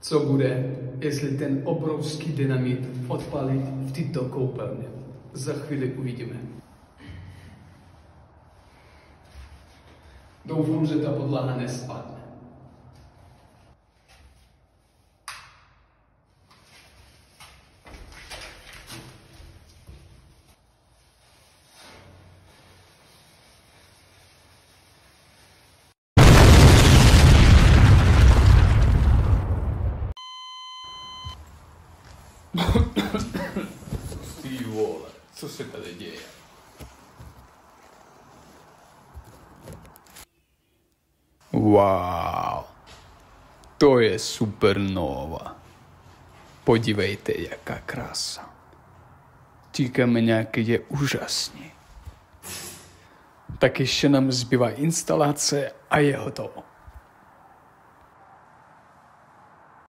Co bude, jestli ten obrovský dynamit odpálí v této koupelně? Za chvíli uvidíme. Doufám, že ta podlaha nespadne. Ty vole, co se tady děje? Wow, to je supernova. Podívejte, jaká krása. Tí kameňáky je úžasný. Tak ještě nám zbývá instalace a je hotovo.